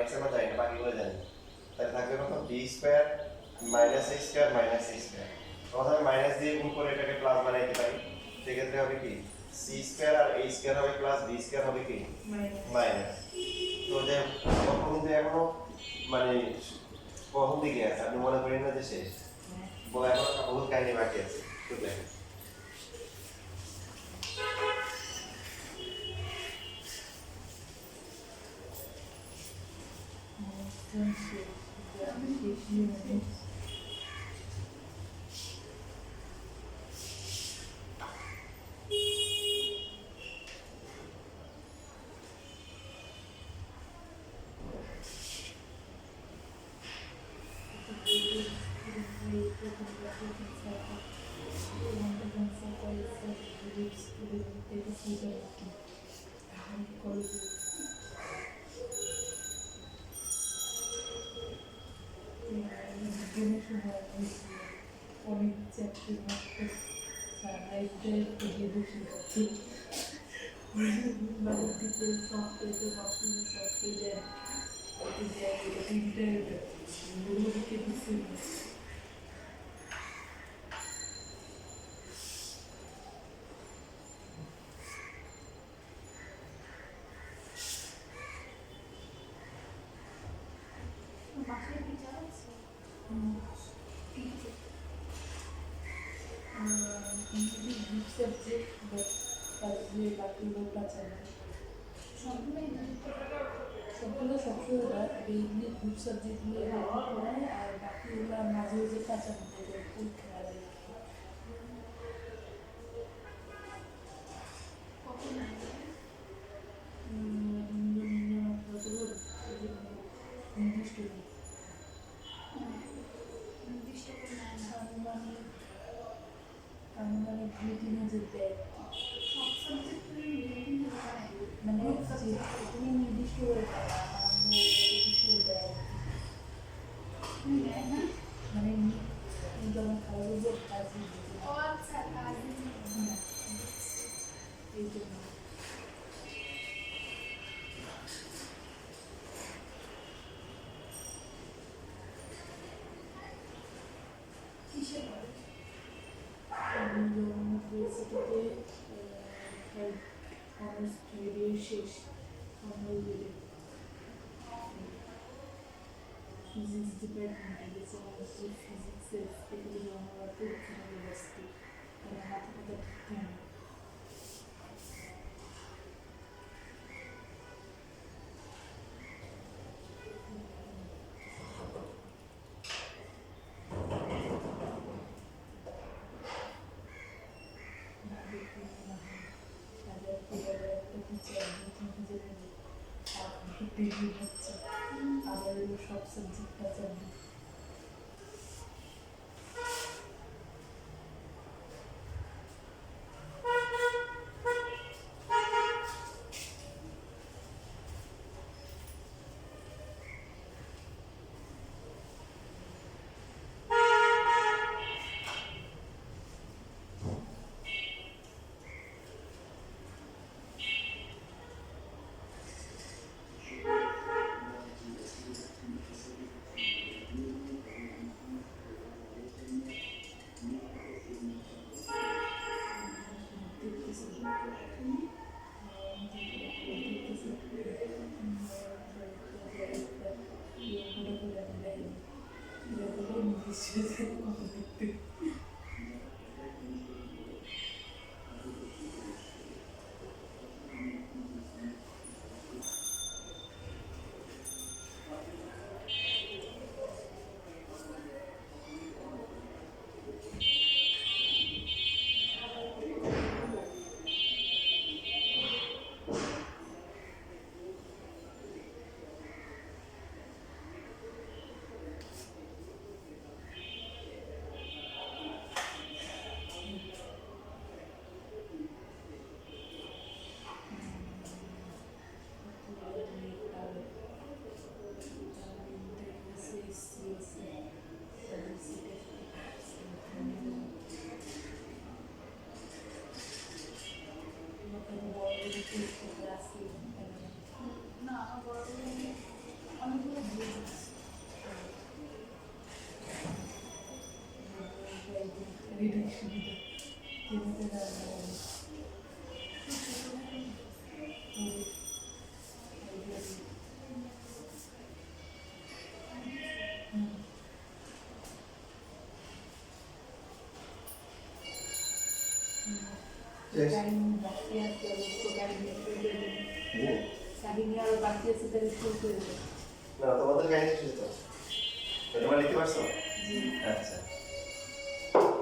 x আমরা জানি না, বাকিগুলো জানি। তাহলে থাকবে কত b স্কয়ার মাইনাস a স্কয়ার মাইনাস a স্কয়ার। তখন আমি মাইনাস দিয়ে গুণ করে এটাকে প্লাস বানাইতে পারি। সেক্ষেত্রে হবে কি c স্কয়ার আর a স্কয়ার হবে প্লাস b স্কয়ার হবে কি মাইনাস। তো যে অঙ্ক কিন্তু এখনো মানে প্রথম দিকে আছে, আপনি মনে করেন না যে শেষ, এখন বহুত কাহিনী বাকি আছে। তো দেখেন অনেক চাকরি মাত্র সারাইতে দিয়ে বসে যাচ্ছে বাড়িতে সফটওয়্যার সফটওয়্যার তিনটে দিচ্ছে বাসায় কি চালাচ্ছে? গ্রুপ সাবজেক্ট বাকি লোকটা চালায় সবগুলো সবসময় এমনি গ্রুপ সাবজেক্টগুলো পড়ায়, আর বাকিগুলো মাঝে মাঝে কাঁচা পরীক্ষা আর কখন আসবে? নির্দিষ্ট নির্দিষ্ট করে নেয় না। আনুমানিক 2-3 হাজার দেয়, সব সাবজেক্টেরই বিভিন্ন হয়। মানে তুমি নির্দিষ্ট করে দেয়, নির্দিষ্ট দেয় নেয় না? মানে যেমন খাওয়া কাজ ও আচ্ছা, কাজে এই জন্য কিসে পড়ে? ইউনিভার্সিটিতে অনার্স মিডিয়ে শেষ অনার্স ফিজিক্স ডিপার্টমেন্টে গেছে, অনার্স ফিজিক্সের এগুলো আমার পরীক্ষা হয়ে ব্যস্ত, তারা মাথা কথা ঠিক হয় না। আবার সব সাবজেক্ট আছে এটাই সুবিধা এমনিতে না লাগে টাইম বাকি আছে অবশ্য টাইম সাবিনী আরো বাকি আছে তাহলে শুরু করে দেবো না তোমাদের কাহিনী শেষ তো তোমরা লিখতে পারছো জি আচ্ছা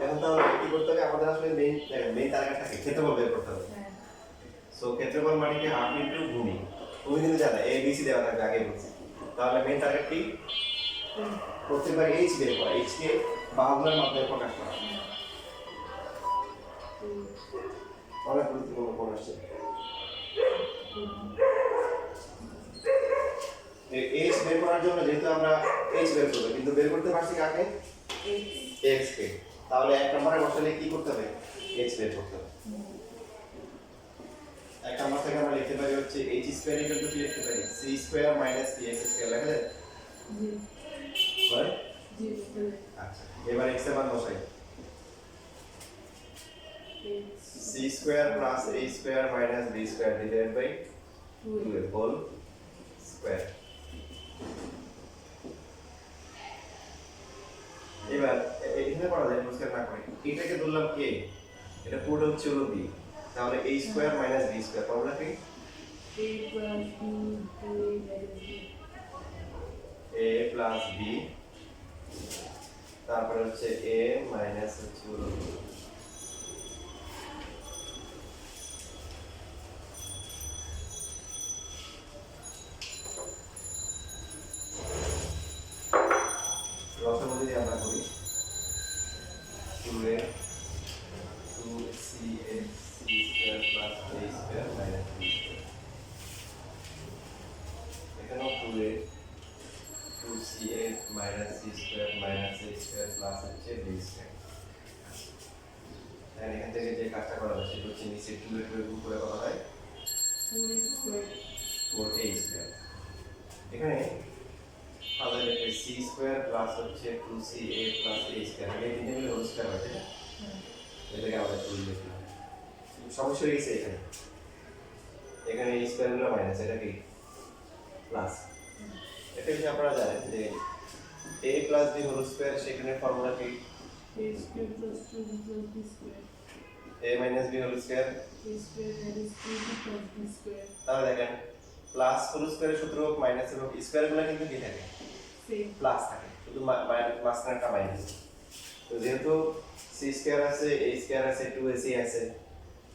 এখন তাহলে কি করতে হবে আমাদের আসলে মেইন টার্গেটটাকে ক্ষেত্রফল বের করতে হবে হ্যাঁ সো ক্ষেত্রফল মানে কি হাফ ইনটু ভূমি তুমি কিন্তু জানো এ বি সি দেওয়া থাকবে আগে বলছি তাহলে মেইন টার্গেট কি প্রত্যেকবার এইচ বের করা এইচ কে বাহুগুলোর মাধ্যমে প্রকাশ করা অনেক গুরুত্বপূর্ণ কোণ আসছে এইচ বের করার জন্য যেহেতু আমরা এইচ বের করবো কিন্তু বের করতে পারছি কাকে এক্স কে তাহলে এক নম্বরে বসালে কি করতে হবে এইচ বের করতে হবে এক নম্বর থেকে আমরা লিখতে পারি হচ্ছে এইচ স্কয়ার ইকুয়াল টু কি লিখতে পারি C square minus P X square লেখা যায় জি হয় জি আচ্ছা এবার এক্স এর মান বসাই C square plus A square minus B square divided by 2 এর হোল স্কয়ার এবার এখানে পড়া যায় বুঝতে না করে এটাকে ধরলাম কে এটা পুরো হচ্ছে হলো বি তাহলে a স্কয়ার মাইনাস b স্কয়ার ফর্মুলা কি a প্লাস b তারপরে হচ্ছে a মাইনাস হচ্ছে হলো b লসাগু যদি আমরা করি 2a 2ca c square plus a স্কয়ার মাইনাস b স্কয়ার এখানেও 2a 2ca minus c square minus a square plus হচ্ছে b স্কয়ার এখান থেকে যে কাজটা করা হয় সেটা হচ্ছে নিচে 2 এর গুণ করে করা হয় 4a স্কয়ার এখানে আমাদের একটা c স্কয়ার প্লাস হচ্ছে 2ca প্লাস a স্কয়ার এই তিনটে মিলে হোল স্কয়ার হয় তাই না এটাকে আমরা তুলে লিখলাম সমস্যা হয়ে গেছে এখানে এই স্কয়ার গুলো মাইনাস এটা কি প্লাস এটা যদি আপনারা জানেন যে a plus b whole square সেখানে ফর্মুলা কি a minus b whole square তাহলে দেখেন প্লাস হোল স্কয়ারের সূত্র হোক মাইনাস হোক স্কয়ার গুলো কিন্তু কি থাকে প্লাস থাকে শুধু মাঝখানে একটা মাইনাস তো যেহেতু c স্কয়ার আছে a স্কয়ার আছে 2ac আছে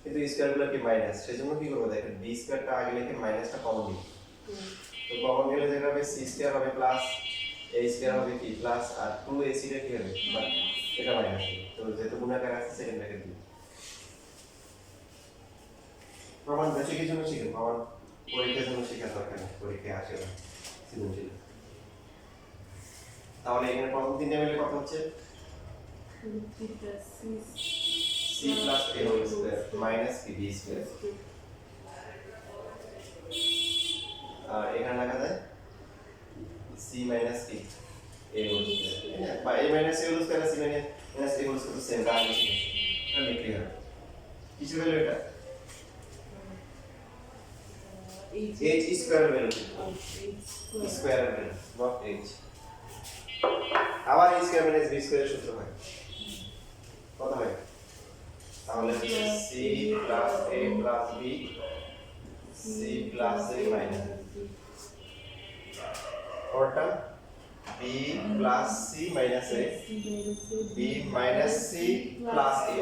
কিন্তু স্কয়ার গুলো কি মাইনাস সেজন্য কি করব দেখেন b স্কয়ারটা আগে লিখে মাইনাসটা কমন নিই তো কমন গেলে যেটা হবে c স্কয়ার হবে প্লাস a স্কয়ার হবে কি প্লাস আর 2ac টা কি হবে এটা মাইনাস তো যেহেতু গুণাকার আছে সেকেন্ড ব্র্যাকেট দিই প্রমাণ বেশি কিছু না শিখেন প্রমাণ পরীক্ষার জন্য শেখার দরকার নেই পরীক্ষায় আসে না সৃজনশীল তাহলে এখানে প্রথম তিনটে মিলে কত হচ্ছে c plus a whole square minus b square আর এখানে লেখা যায় c মাইনাস কি a হোল স্কয়ার বা a minus a whole square c minus a whole square same রাখি এটা লিখলে হবে কিছু ভ্যালু এটা h square value square value not h আবার a স্কয়ার মাইনাস b স্কয়ার সূত্র হয় কত হয় তাহলে c plus a plus b c plus a minus ওরটা b plus c minus a b minus c plus a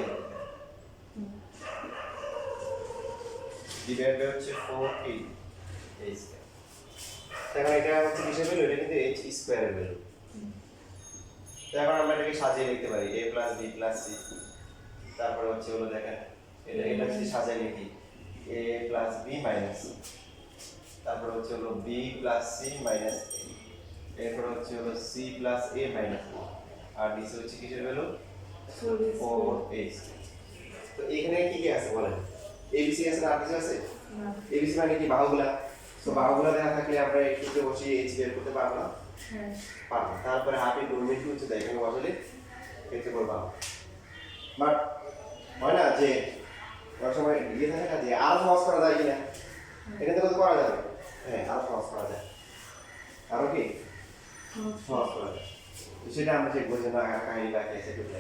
divide by হচ্ছে 4 কি a স্কয়ার এখন এটা হচ্ছে কিসের ভ্যালু এটা কিন্তু h স্কয়ার এর ভ্যালু এখন আমরা এটাকে সাজিয়ে লিখতে পারি a plus b plus c তারপর হচ্ছে হলো দেখেন এটা যদি সাজিয়ে লিখি a প্লাস b মাইনাস তারপর হচ্ছে হলো b plus c minus a এরপর হচ্ছে হলো c প্লাস a মাইনাস আর নিচে হচ্ছে কিসের ভ্যালু 4a তো এখানে কি কি আছে বলেন abc আছে না আর কিছু আছে না abc মানে কি বাহুগুলা তো বাহুগুলা দেওয়া থাকলে আমরা এই সূত্রে বসিয়ে h বের করতে পারবো না হ্যাঁ পারবো তারপরে হাফ ইনটু রুট হচ্ছে তাই এখানে বসালে ক্ষেত্রফল পাবো বাট হয় না যে অনেক সময় ইয়ে থাকে না যে আরো সহজ করা যায় কিনা, এটা তো করা যাবে। হ্যাঁ, আরো সহজ করা যায়, আরো কি সহজ করা যায়। তো সেটা আমরা যে বলছি না কাহিনী বাকি আছে এগুলো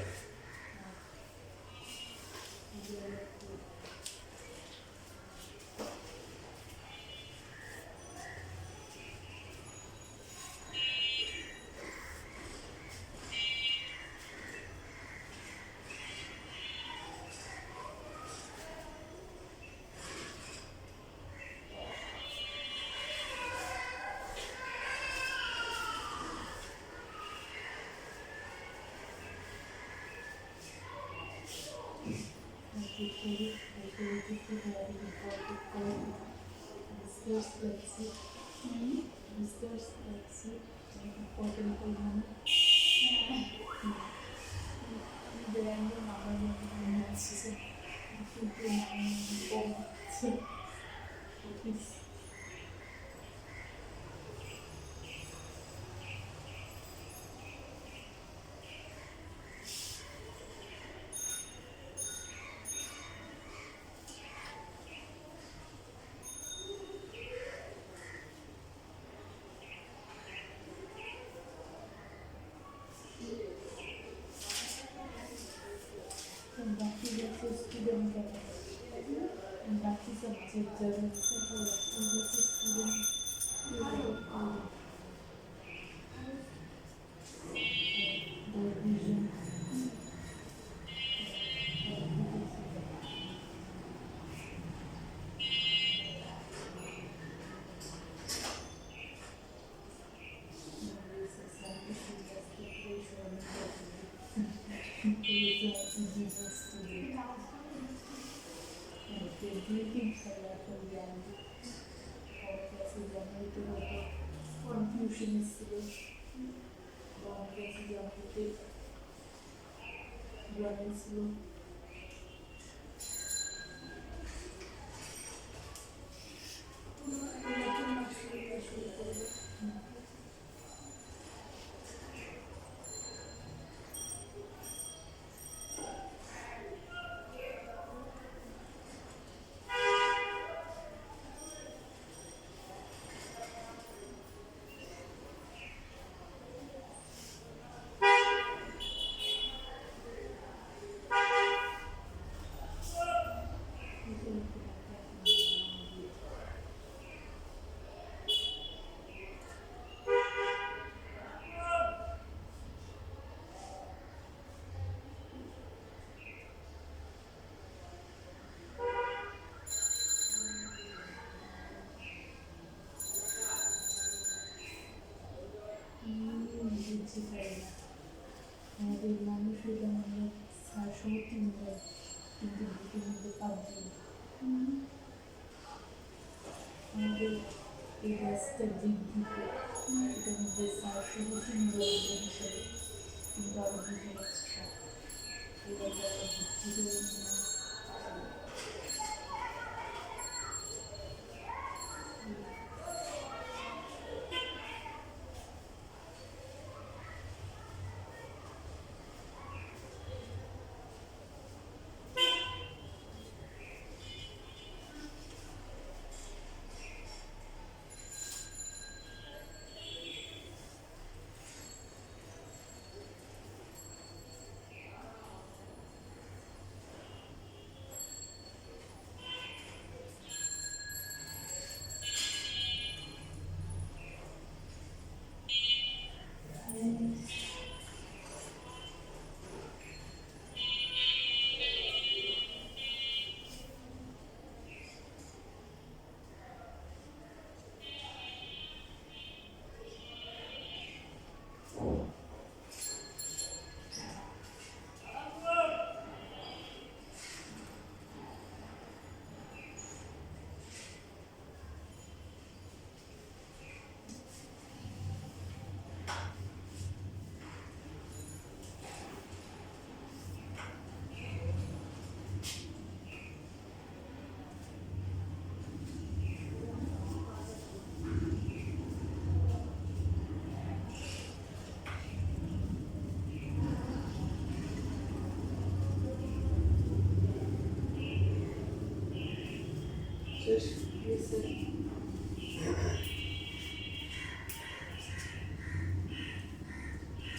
बाकी सब्जेक्ट जरूर से confusion আমাদের মানুষের আমরা সমর্থন কিন্তু বুকের মধ্যে পাবো আমাদের এই গাছটা বৃদ্ধিতে এটার মধ্যে সমর্থন হিসাবে কিন্তু আরো বুঝে যাচ্ছে এবার যারা বুদ্ধি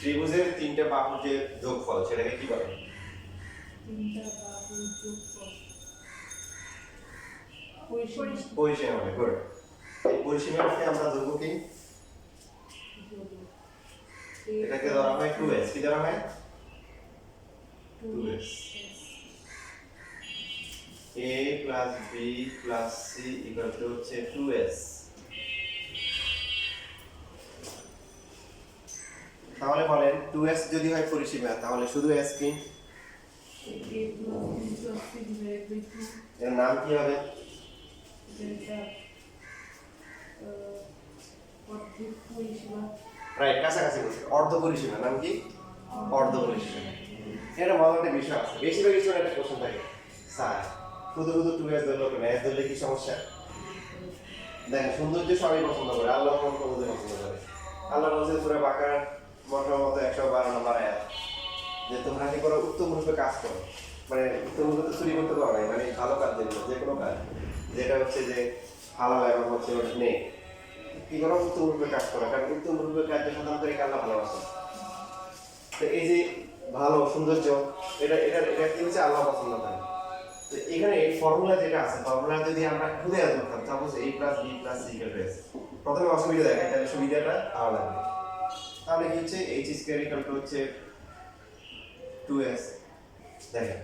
ত্রিভুজের তিনটে বাহুর যে যোগফল সেটাকে কি বলে? তিনটা বাহুর যোগফল পরিসীমা পরিসীমা বলে। গুড। এই পরিসীমাকে আমরা ধরবো কি? এটাকে ধরা হয় 2s। কি ধরা হয়? 2s। a plus b plus c equal to হচ্ছে 2s। তাহলে বলেন 2s যদি হয় পরিসীমা তাহলে শুধু s কি? a plus b plus c divided by 2 এর নাম কি হবে? এটা অর্ধেক পরিসীমা রাইট, কাছাকাছি বলছি। অর্ধ পরিসীমা নাম কি? অর্ধ পরিসীমা। এটা মজার একটা বিষয় আছে। বেশিরভাগ কিছু একটা কোশ্চেন থাকে, স্যার শুধু শুধু 2s ধরলো কেন? s ধরলে কি সমস্যা? দেখেন সৌন্দর্য সবাই পছন্দ করে, আল্লাহ কোন পছন্দ করে? আল্লাহ বলছে সূরা বাকারা মতো 112 নম্বর আয়াত যে তোমরা কি করো? উত্তম রূপে কাজ করো। মানে উত্তম রূপে তো চুরি করতে পারো না, মানে ভালো কাজ যেগুলো, যে কোনো কাজ যেটা হচ্ছে যে হালাল এবং হচ্ছে ওটা নেই, কি করো? উত্তম রূপে কাজ করো। কারণ উত্তম রূপে কাজ সাধারণত আল্লাহ ভালোবাসে। তো এই যে ভালো সৌন্দর্য, এটা এটা এটা কি হচ্ছে? আল্লাহ পছন্দ করে। তো এখানে ফর্মুলা যেটা আছে, ফর্মুলা যদি আমরা খুঁজে ধরতাম, suppose a plus b plus c equal to s, প্রথমে অসুবিধা দেখায়, তাহলে সুবিধাটা আরো লাগবে। তাহলে কি হচ্ছে? h স্কয়ার ইকুয়াল টু হচ্ছে 2s। দেখেন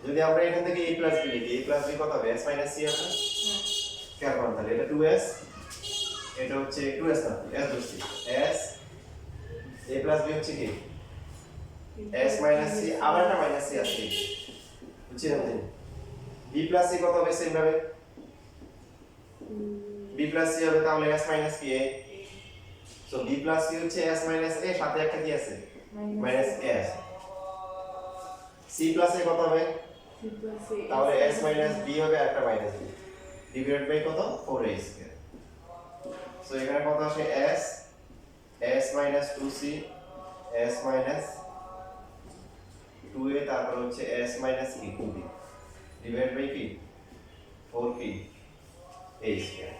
যদি আমরা এখান থেকে a plus b লিখি, a plus b কত হবে? s minus c হবে। খেয়াল করুন তাহলে এটা 2s, এটা হচ্ছে 2s না, s ধরছি, s a plus b হচ্ছে কি? s minus c, আবার একটা মাইনাস c আছে, বুঝছেন আপনি? b plus c কত হবে? সেম ভাবে b plus c হবে, তাহলে s minus কি? a। So b plus c হচ্ছে s minus a, সাথে একটা কি আছে? Minus s। c plus a কত হবে? c plus a তাহলে s minus b হবে, একটা মাইনাস b ডিভাইডেড বাই কত? 4a square. সো এখানে কত আসে? s s minus 2c s minus 2a, তারপর হচ্ছে s minus e 2b divide by কি? 4p a square.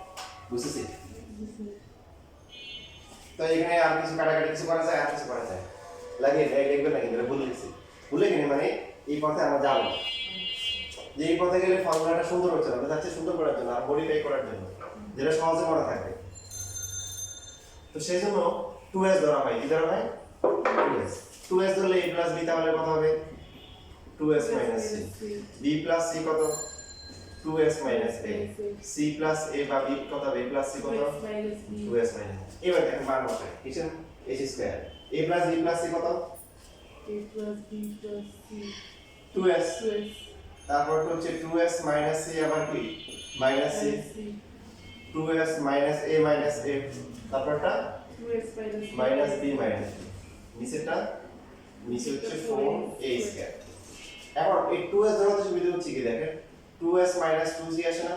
বুঝছেন? তো এখানে আর কিছু কাটাকাটি কিছু করা যায়? আর কিছু করা যায়? লাগে দেখবেন না, কিন্তু ভুলে গেছি। ভুলে গেলে মানে এই পথে আমরা যাবো না। যে এই পথে গেলে ফর্মুলাটা সুন্দর হচ্ছে না, যাচ্ছে সুন্দর করার জন্য আর মডিফাই করার জন্য, যেটা সহজে মনে থাকবে। তো সেই জন্য 2s ধরা হয়। কি ধরা হয়? 2s। 2s ধরলে a plus b তাহলে কত হবে? 2s minus c। b plus c কত? 2s minus a। c plus a বা b কত হবে? a plus c কত? 2s minus। এবার দেখেন মান বসাই, কিসের? h square. a plus b plus c কত? a plus b plus c 2s। 2s তারপর হচ্ছে 2s minus c, আবার কি? minus c। 2s minus a minus a, তারপরটা 2s minus b minus b, নিচেটা নিচে হচ্ছে 4a স্কয়ার। এখন এই 2s ধরাতে সুবিধা হচ্ছে কি? দেখেন 2s minus 2c আসে না,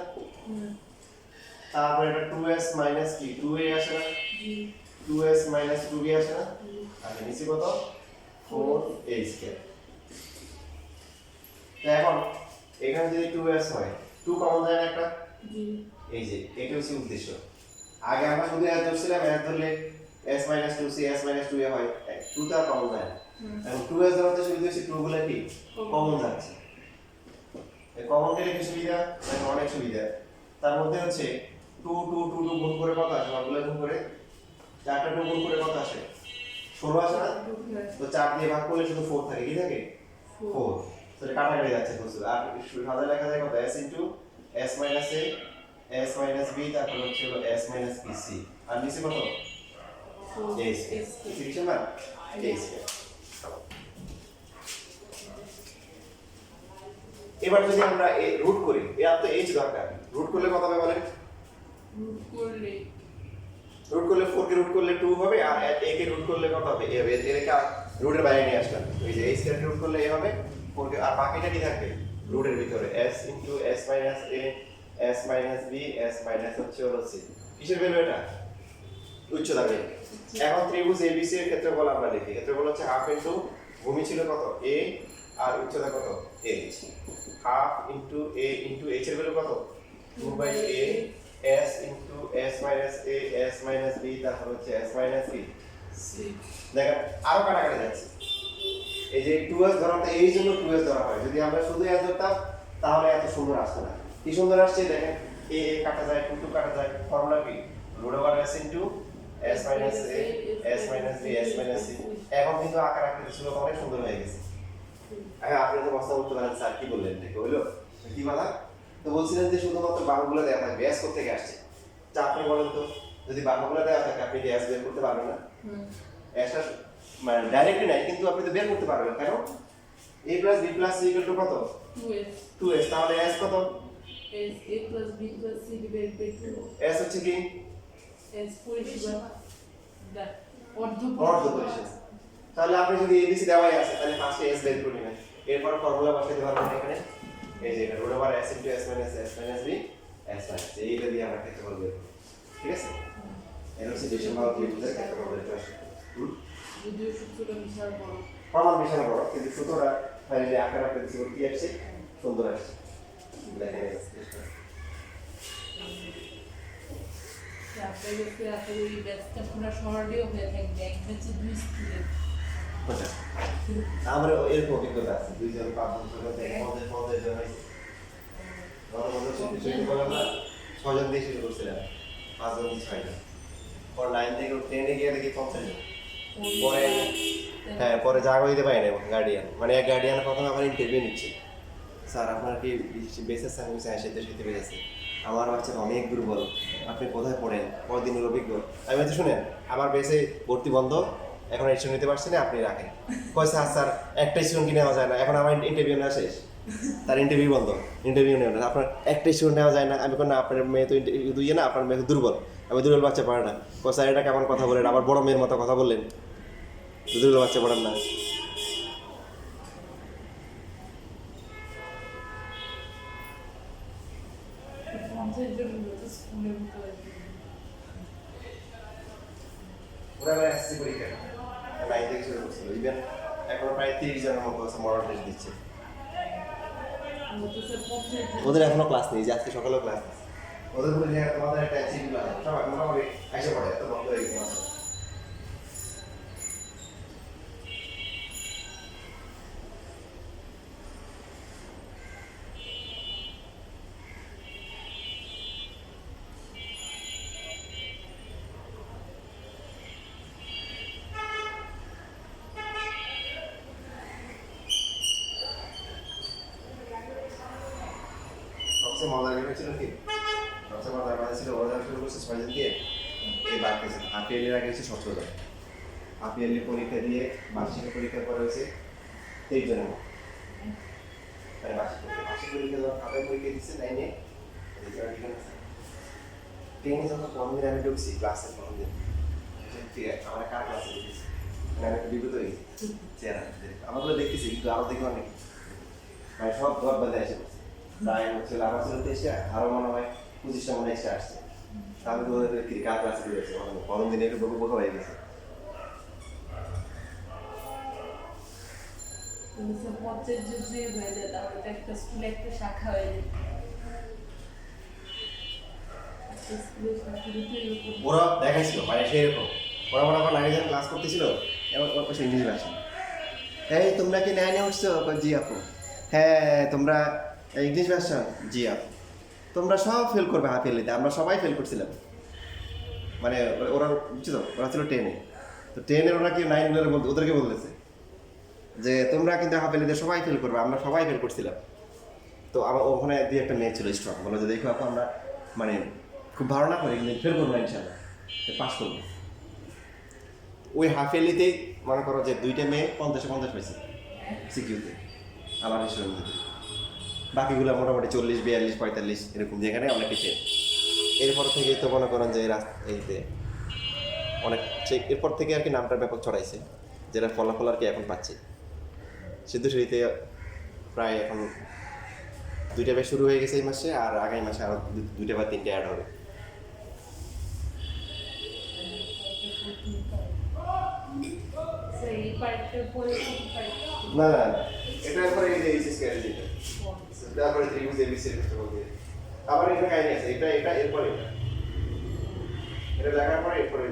তারপর এটা 2s minus কি 2a আসে না, 2s minus 2b আসে না, আর নিচে কত? 4a square. তো এখন এখানে যদি 2s হয়, 2 কমন যায় না একটা? এই যে এটা হচ্ছে উদ্দেশ্য। আগে আমরা শুধু s ধরছিলাম, s ধরলে s minus 2c s minus 2a হয়, 2 টা কমন যায় না। এখন 2s ধরতে সুবিধা হচ্ছে 2 গুলো কি কমন যাচ্ছে। এই কমন গেলে কি সুবিধা? মানে অনেক সুবিধা। তার মধ্যে হচ্ছে 2 2 2 2 গুণ করে কত আসে? সবগুলো গুণ করে 4টা 2 গুণ করে কত আসে? 16 আসে না? তো 4 দিয়ে ভাগ করলে শুধু 4 থাকে। কি থাকে? 4। তো এটা কাটাকাটি যাচ্ছে বুঝছো। আর সাদা লেখা যায় কত? s into s minus a s minus b, তারপর হচ্ছে হলো s minus bc, আর নিচে কত? a square. লিখেছেন না? a square. এবার যদি আমরা রুট করি, এর তো h দরকার, রুট করলে কত হবে বলেন? রুট করলে 4 কে রুট করলে 2 হবে, আর a কে রুট করলে কত হবে? a হবে। এটাকে রুটের বাইরে নিয়ে আসলাম, এই যে a স্কয়ার কে রুট করলে a হবে, 4 কে, আর বাকিটা কি থাকবে? রুটের ভিতরে s into s minus a s minus b s minus হচ্ছে হলো c। কিসের ভ্যালু এটা? উচ্চতা ভ্যালু। এখন ত্রিভুজ ABC এর ক্ষেত্রফল আমরা লিখি। ক্ষেত্রফল হচ্ছে হাফ ইনটু ভূমি ছিল কত? a, আর উচ্চতা কত? h। Half into a into h এর ভ্যালু কত? 2/a s into s minus a s minus b, তারপর হচ্ছে s minus b দেখেন আরো কাটাকাটি যাচ্ছে। এই যে 2s ধরাতে এই জন্য 2s ধরা হয়। যদি আমরা শুধু s ধরতাম তাহলে এত সুন্দর আসতো না। কি সুন্দর আসছে দেখেন, a কাটা যায়, 2 কাটা যায়। ফর্মুলা কি? root over s into s minus a s minus b s minus c। এখন কিন্তু আকার আকৃতি ছিল অনেক সুন্দর হয়ে গেছে। আপনি তো প্রশ্ন করতে পারেন স্যার কি বললেন, ঠিক হইলো? কি বলা? তো বলছিলেন যে শুধুমাত্র বাহুগুলো দেওয়া থাকবে, s কোথা থেকে আসছে? তা আপনি বলেন তো, যদি বাহুগুলো দেওয়া থাকে আপনি কি s বের করতে পারবেন না? s টা মানে ডাইরেক্টলি নাই, কিন্তু আপনি তো বের করতে পারবেন। কেন? a plus b plus c equal to কত? 2s। তাহলে s কত? a plus b plus c divided by 2 s হচ্ছে কি? s পরিসীমা অর্ধ পরিসীমা। তাহলে আপনি যদি abc দেওয়াই আছে তাহলে ফার্স্টে s বের করে নেবেন, এরপর ফর্মুলা বসাতে পারবেন এখানে। এই যে root over s into s minus b s minus c, এইটা দিয়ে আমরা ক্ষেত্রফল বের করব। ঠিক আছে? এর হচ্ছে ডিসেম্বর ত্রিভুজের ক্ষেত্রফল বের করা। যদিও সূত্রটা বিশাল বড়, প্রমাণ বিশাল বড়, কিন্তু সূত্রটা ফাইনালি আকার আকৃতি ছিল কি আসছে? সুন্দর আসছে। দেখেন তারপরে হচ্ছে আসলে এই ব্যাচটা পুরো শহরেও হয়ে থাকবে, এক ব্যাচে 2 স্টুডেন্ট। আমরা এরকম অভিজ্ঞতা আছে, 2 জন 5 জন করে পদের জন্য গত বছর ছুটি বললাম না, 6 জন দিয়ে শুরু করছিলাম, 5 জন 6 জন, পর 9 থেকে 10 এ গিয়ে দেখি 50 জন। পরে হ্যাঁ, পরে জাগো দিতে পারি না গার্ডিয়ান, মানে এক গার্ডিয়ান প্রথমে আমার ইন্টারভিউ নিচ্ছে, স্যার আপনার কি বেসেস সার্ভিস সেতে বেসেছে, আমার বাচ্চা অনেক দুর্বল, আপনি কোথায় পড়েন, কদিনের অভিজ্ঞ। আমি বলছি শুনেন, আমার বেসে ভর্তি বন্ধ, এখন স্টুডেন্ট নিতে পারছি না, আপনি রাখেন। কয় স্যার একটা স্টুডেন্ট কি নেওয়া যায় না, এখন আমার ইন্টারভিউ নেওয়া শেষ, তার ইন্টারভিউ বন্ধ, ইন্টারভিউ নেওয়া না, আপনার একটা স্টুডেন্ট নেওয়া যায় না। আমি না, আপনার মেয়ে তো ইন্টারভিউ দুইয়ে না, আপনার মেয়ে তো দুর্বল, আমি দুর্বল বাচ্চা পড়ে না। কয় স্যার এটা কেমন কথা বলেন, আবার বড় মেয়ের মতো কথা বললেন, দুর্বল বাচ্চা পড়েন না। ওরা আবার এসএসসি পরীক্ষা 9 থেকে শুরু করছিল, ইভেন এখনো প্রায় 30 জনের মতো আছে মডেল টেস্ট দিচ্ছে। ওদের এখনো ক্লাস নেই, যে আজকে সকালেও ক্লাস নেই। ওদের বলে যে তোমাদের একটা চিপ ক্লাস সবাই মোটামুটি এসে পড়ে, এত বন্ধ হয়ে গেছে। সবচেয়ে মজার বিষয় ছিল কি, সবচেয়ে মজার কথা ছিল ওরা যখন শুরু করছে 6 জন দিয়ে, এই বাড়তেছে হাফ ইয়ারলির আগে হচ্ছে 17 জন, হাফ ইয়ারলি পরীক্ষা দিয়ে বার্ষিক পরীক্ষার পরে হচ্ছে 23 জনের মতো, মানে বার্ষিক পরীক্ষা যখন হাফের পরীক্ষা দিচ্ছে 9-এ, ট্রেনে যখন প্রথম দিন আমি ঢুকছি ক্লাসের প্রথম দিন, ঠিক আছে আমার কার ক্লাসে ঢুকেছি, মানে আমি একটা বিব্রত হয়ে গেছি চেহারা, আমাগুলো দেখতেছি কিন্তু আরও দেখি অনেক, মানে সব ঘর বাঁধে এসে পড়ছে। তাই হচ্ছে আমার ছিল 23টা, আরও মনে হয় 25টা মনে এসে আসছে। তাহলে তো ওদের কার ক্লাসে ঢুকেছে, প্রথম দিনে একটু বকু বকু হয়ে গেছে। পঞ্চায়েত যদি হয়ে যায় তাহলে তো একটা স্কুলে একটা শাখা হয়ে যায়। ওরা দেখাইছিল মানে সেরকম, ওরা মনে হয় 9 জন ক্লাস করতেছিল, এবং ওর পাশে ইংলিশ ভাষা, এই তোমরা কি 9-এ উঠছো? জি আপু। হ্যাঁ তোমরা ইংলিশ ভার্সন? জি আপু। তোমরা সব ফেল করবে হাফ ইয়ারলিতে, আমরা সবাই ফেল করছিলাম, মানে ওরা বুঝছো তো, ওরা ছিল 10-এ, তো 10-এর ওরা কি 9-এর ওদেরকে বলতেছে যে তোমরা কিন্তু হাফ ইয়ারলিতে সবাই ফেল করবে, আমরা সবাই ফেল করছিলাম। তো আমার ওখানে দিয়ে একটা মেয়ে ছিল স্ট্রং, বলো যে দেখো আপু আমরা মানে খুব ভালো না করি কিন্তু ফেল করবো না ইনশাল্লাহ, পাস করবো। ওই হাফ ইয়ারলিতেই মনে করো যে 2টা মেয়ে 50-50 হয়েছে সিকিউতে, আমার হিসেবের মধ্যে, বাকিগুলো মোটামুটি 40-42-45 এরকম, যেখানে অনেক ফেল। এরপর থেকে তো মনে করেন যে এইতে অনেক, এরপর থেকে আর কি নামটার ব্যাপক ছড়াইছে, যেটা ফলাফল আর কি এখন পাচ্ছি। সিদ্ধেশ্বরীতে প্রায় এখন 2টা ব্যাচ শুরু হয়ে গেছে এই মাসে, আর আগামী মাসে আরও 2টা বা 3টা অ্যাড হবে। না না না, এটার পরে এই যে এইচএস ক্যারে যেটা, তারপরে ত্রিভুজ এবিসি এর বলতে আবার এটা কাহিনী আছে, এটা এরপরে এটা দেখার পরে এরপরে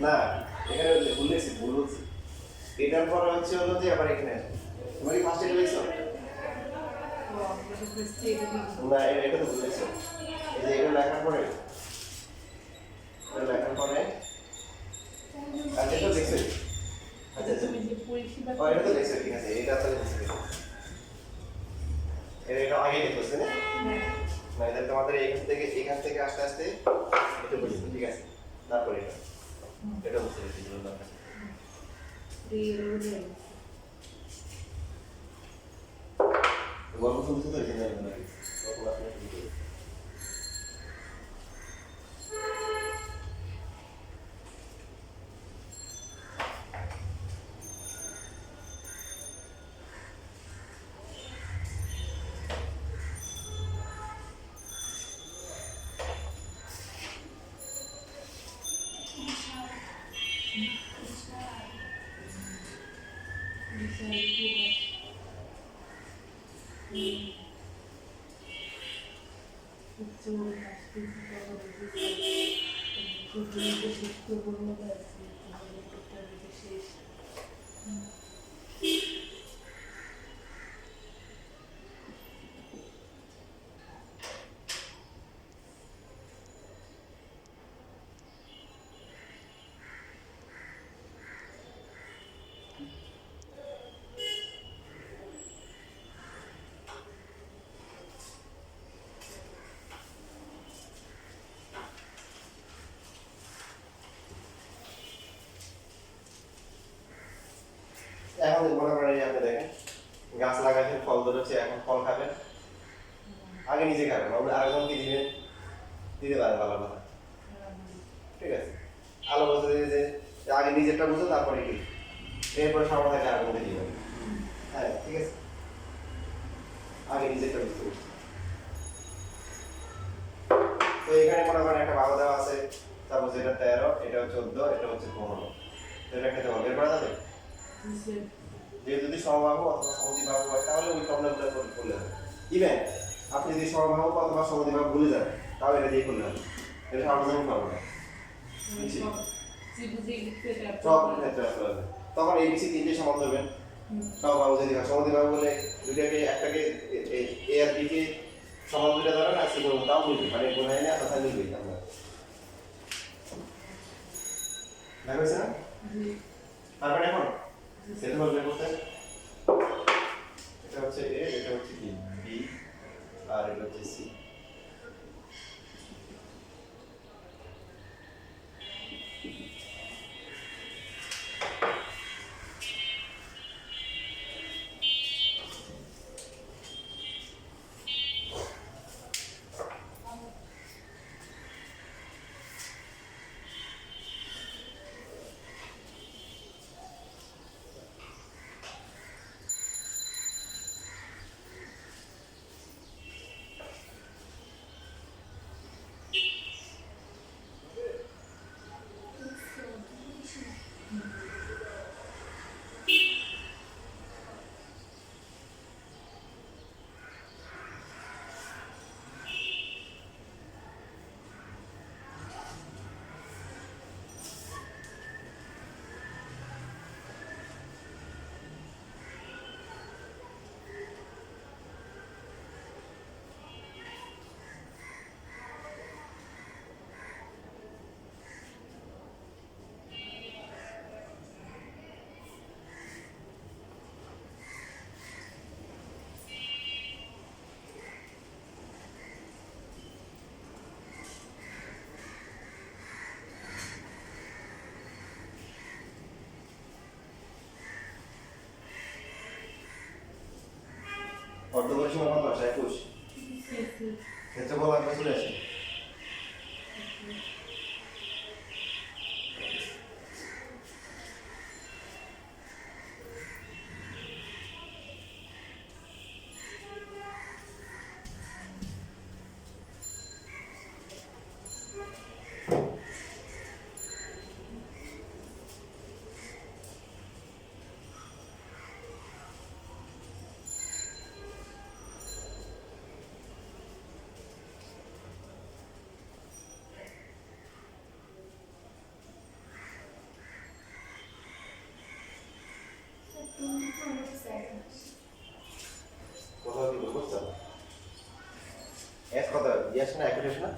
না এখানে ভুল লিখছি, ভুল বলছি। এটার পরে হচ্ছে হলো যে আবার এখানে আসবে। তুমি কি ফার্স্ট এটা লিখছো? না এটা তো ভুল লিখছো। এই যে এটা লেখার পরে এটা লেখার পরে আচ্ছা এটা লিখছো। আচ্ছা আচ্ছা তুমি যে পরিষেবা ও এটা তো লিখছো, ঠিক আছে এটা তো লিখছো। এটা আগে লিখছো না? না এটা তোমাদের এখান থেকে আস্তে আস্তে এটা বুঝছো, ঠিক আছে? তারপরে এটা বুঝতে পেরেছি দরকার। গল্প শুনতে তো এখানে যাবে না, গল্প আসলে শুরু করবে। শেষ এখন মনে করেন এই আপনি দেখেন গাছ লাগাইছেন, ফল ধরেছে, এখন ফল খাবেন, আগে নিজে খাবেন, আরেকজনকে দিবেন, দিতে পারেন, ভালো কথা, ঠিক আছে? আলো বলতে যে আগে নিজেরটা বুঝো তারপরে কি, এরপরে সময় থাকলে আরেকজনকে দিবেন। হ্যাঁ ঠিক আছে, আগে নিজেরটা বুঝতে বুঝতে। তো এখানে মনে করেন একটা ভালো দেওয়া আছে, তারপর যেটা 13, এটা 14, এটা হচ্ছে 15, তো এটা খেতে হবে, বের করা যাবে? যে যদি সমবাহু অথবা সমদ্বিবাহু হয় তাহলে ওই প্রবলেমটা করলে হবে। ইভেন আপনি যদি সমবাহু অথবা সমদ্বিবাহু ভুলে যান তাও এটা দিয়ে করলে হবে, এটা সার্বজনীন পাবো না সব ক্ষেত্রে আসলে হবে। তখন এই বিসি তিনটে সমান ধরবেন, সমবাহু যদি হয়, সমদ্বিবাহু বলে দুইটাকে একটাকে এ আর বি কে সমান দুইটা ধরেন আর সি করবো, তাও মিলবে, মানে গুণ হয় না কথা মিলবেই আপনার। দেখা হয়েছে না? তারপরে এখন সেটা বলবে করতে, এটা হচ্ছে এ, এটা হচ্ছে কি বি, আর এটা হচ্ছে সি। অর্ধপরিসীমা কত আসে? 21। ক্ষেত্রফল আগে চলে আসে। ইয়ে আসে না, একই আসে না?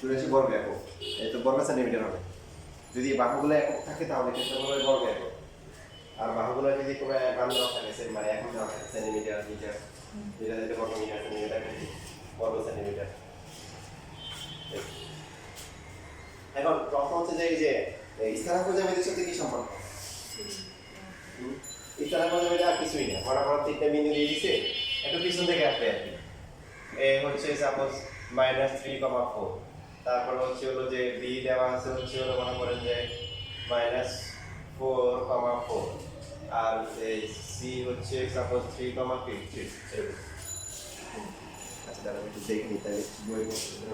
চুরাশি বর্গ একক, এই তো বর্গ সেন্টিমিটার হবে। যদি বাহুগুলো একক থাকে তাহলে ক্ষেত্রফল হবে বর্গ একক। আর বাহুগুলো যদি কোনো নাম দেওয়া থাকে মানে এখন দেওয়া থাকে সেন্টিমিটার, মিটার, যেটা যেটা বর্গ মিটার, সেন্টিমিটার, বর্গ সেন্টিমিটার। এখন প্রশ্ন হচ্ছে যে এই যে স্থানাঙ্ক জ্যামিতির সাথে কি সম্পর্ক? স্থানাঙ্ক জ্যামিতি আর কিছুই না, বরাবর তিনটা বিন্দু দিয়ে দিছে, একটু পিছন থেকে আসবে আর কি। এ হচ্ছে সাপোজ -3,4, তারপর হচ্ছে হলো যে বি দেওয়া আছে হচ্ছে হলো মনে করেন যে -4,4, আর এই সি হচ্ছে সাপোজ 3,50 এরকম। আচ্ছা দাঁড়ান একটু দেখে নিই তাহলে বই পড়তে -4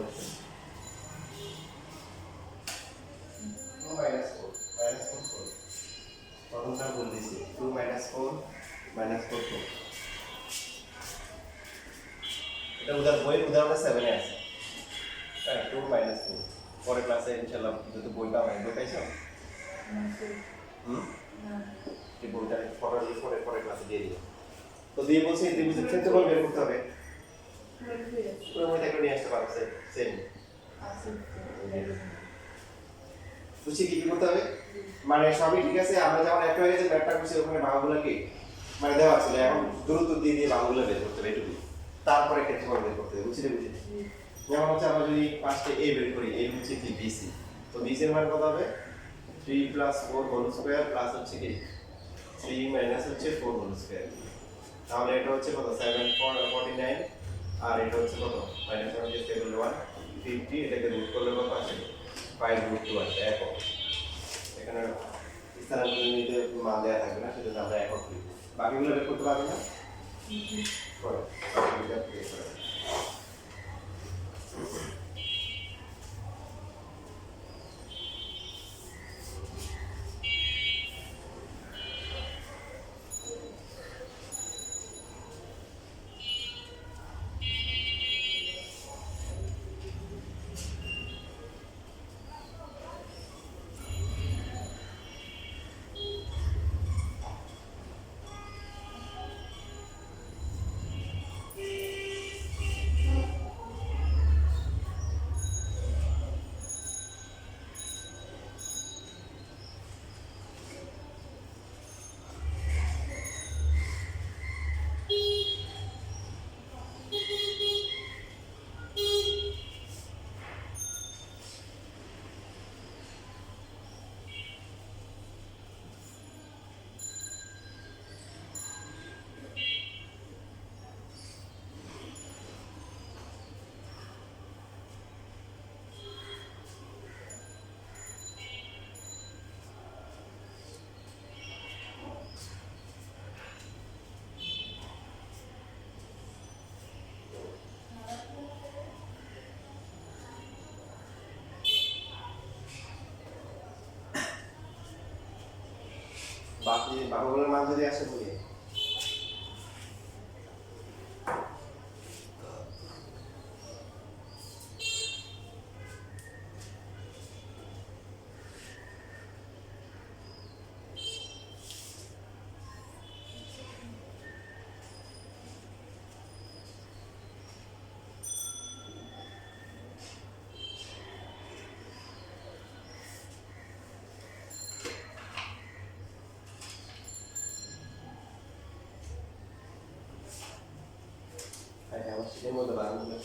প্রথমটা বল দিছি 2 -4 -4 এটা উদাহরণ 7 এ আছে। হ্যাঁ 2 -4 পরের ক্লাসে ইনশাআল্লাহ যদি বইটা হয় বই পাইছো? এই বইটা ফটো দিয়ে পরের ক্লাসে দিয়ে দিও। তো দিয়ে বলছি ত্রিভুজের ক্ষেত্রফল বের করতে হবে। পুরো বইটা করে নিয়ে আসতে পারো সেম। বুঝছি কি কি করতে হবে? মানে সবই ঠিক আছে, আমরা যখন একটা হয়ে গেছে ম্যাপটা করছি ওখানে বাহুগুলো কি মানে দেওয়া ছিল, এখন দ্রুত দিয়ে দিয়ে বাহুগুলো বের করতে হবে এটুকু, তারপরে ক্ষেত্রফল বের করতে হবে। বুঝলি? যেমন হচ্ছে আমরা যদি ফার্স্টে এ বের করি, এ হচ্ছে কি বিসি, তো বিসি এর মান কত হবে? 3 + 4 হোল স্কয়ার প্লাস হচ্ছে কি 3 মাইনাস হচ্ছে 4 হোল স্কয়ার। তাহলে এটা হচ্ছে কত? 749, আর এটা হচ্ছে কত? মাইনাস 1 দিয়ে 150, এটাকে রুট করলে কত আসে? 5√2 আসে একক। এখানে স্থানাঙ্ক জ্যামিতিতে মান দেওয়া থাকবে না, সেজন্য আমরা একক লিখব। বাকিগুলো বের করতে পারবে না? করো, বাকিগুলো বের করো। বাহুগুলোর মান যদি আসে বলি আমার সেটার মধ্যে বাহুগুলো